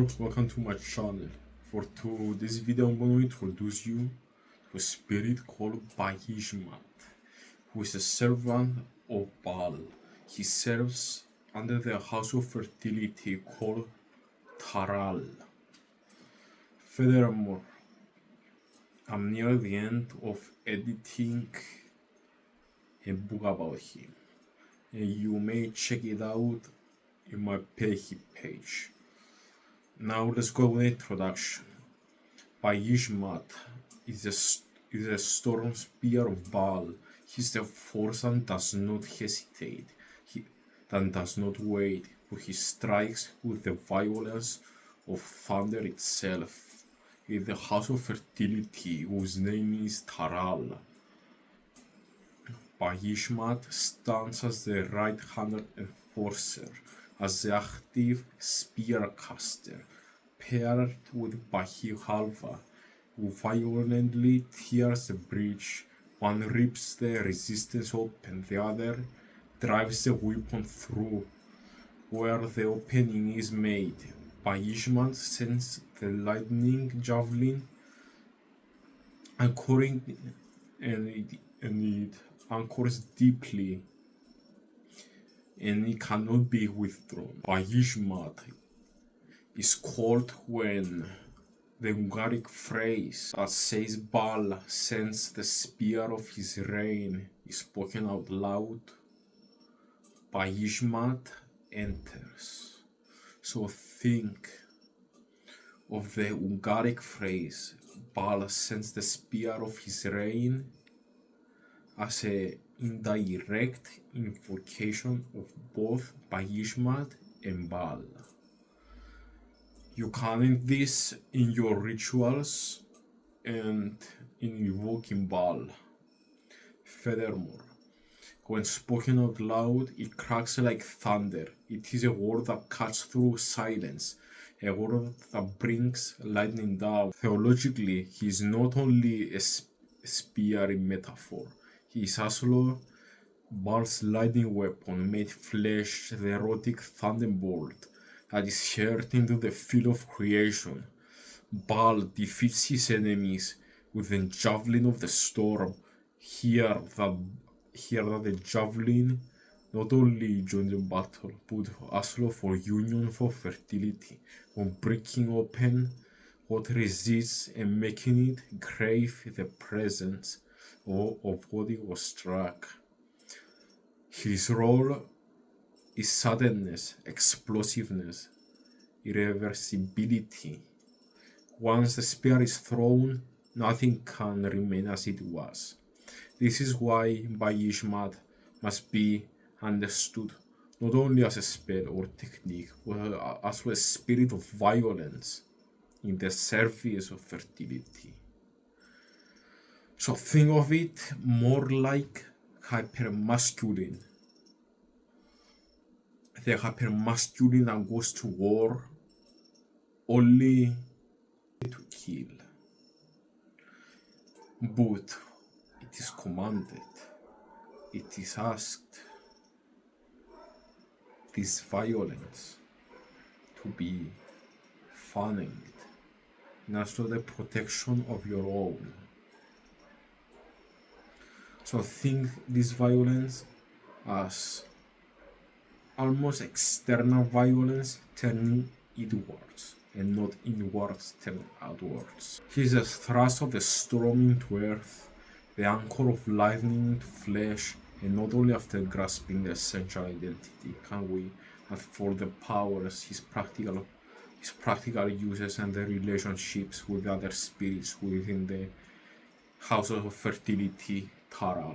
folks, welcome to my channel. For this video I'm going to introduce you to a spirit called Baʿyishḥmaṭ, who is a servant of Baal. He serves under the house of fertility called Taral. Furthermore, I'm near the end of editing a book about him, and you may check it out in my page. Now let's go with the introduction. Baʿyishḥmaṭ is a storm spear of Baal. He's the force that does not hesitate, that does not wait, but he strikes with the violence of thunder itself. In the house of fertility, whose name is Taral, Baʿyishḥmaṭ stands as the right-handed enforcer, as the active spear caster, paired with Baḥyishḥmaṭ, who violently tears the breach. One rips the resistance open, the other drives the weapon through where the opening is made. Baḥyishḥmaṭ sends the lightning javelin, anchoring, and it anchors deeply, and it cannot be withdrawn. Baḥyishḥmaṭ is called when the Ungaric phrase that says Baal sends the spear of his rain is spoken out loud. Baḥyishḥmaṭ enters. So think of the Ungaric phrase Baal sends the spear of his rain as an indirect invocation of both Baḥyishḥmaṭ and Baal. You can end this in your rituals and in invoking Baal. Furthermore, when spoken out loud, it cracks like thunder. It is a word that cuts through silence, a word that brings lightning down. Theologically, he is not only a spear in metaphor, he is also Baal's lightning weapon made flesh, the erotic thunderbolt that is heard into the field of creation. Baal defeats his enemies with the javelin of the storm. Here that the javelin not only joins the battle, but also for union, for fertility, on breaking open what resists and making it crave the presence of what it was struck. His role is suddenness, explosiveness, irreversibility. Once the spear is thrown, nothing can remain as it was. This is why Baḥyishḥmaṭ must be understood not only as a spell or technique, but as a spirit of violence in the service of fertility. So think of it more like hypermasculine. The hypermasculine that goes to war only to kill. But it is commanded, it is asked, this violence to be funneled in as to the protection of your own. So think this violence as almost external violence turning inwards, and not inwards turning outwards. He is the thrust of the storm into earth, the anchor of lightning into flesh, and not only after grasping the essential identity can we afford the powers, his practical uses, and the relationships with other spirits within the house of fertility, Taral.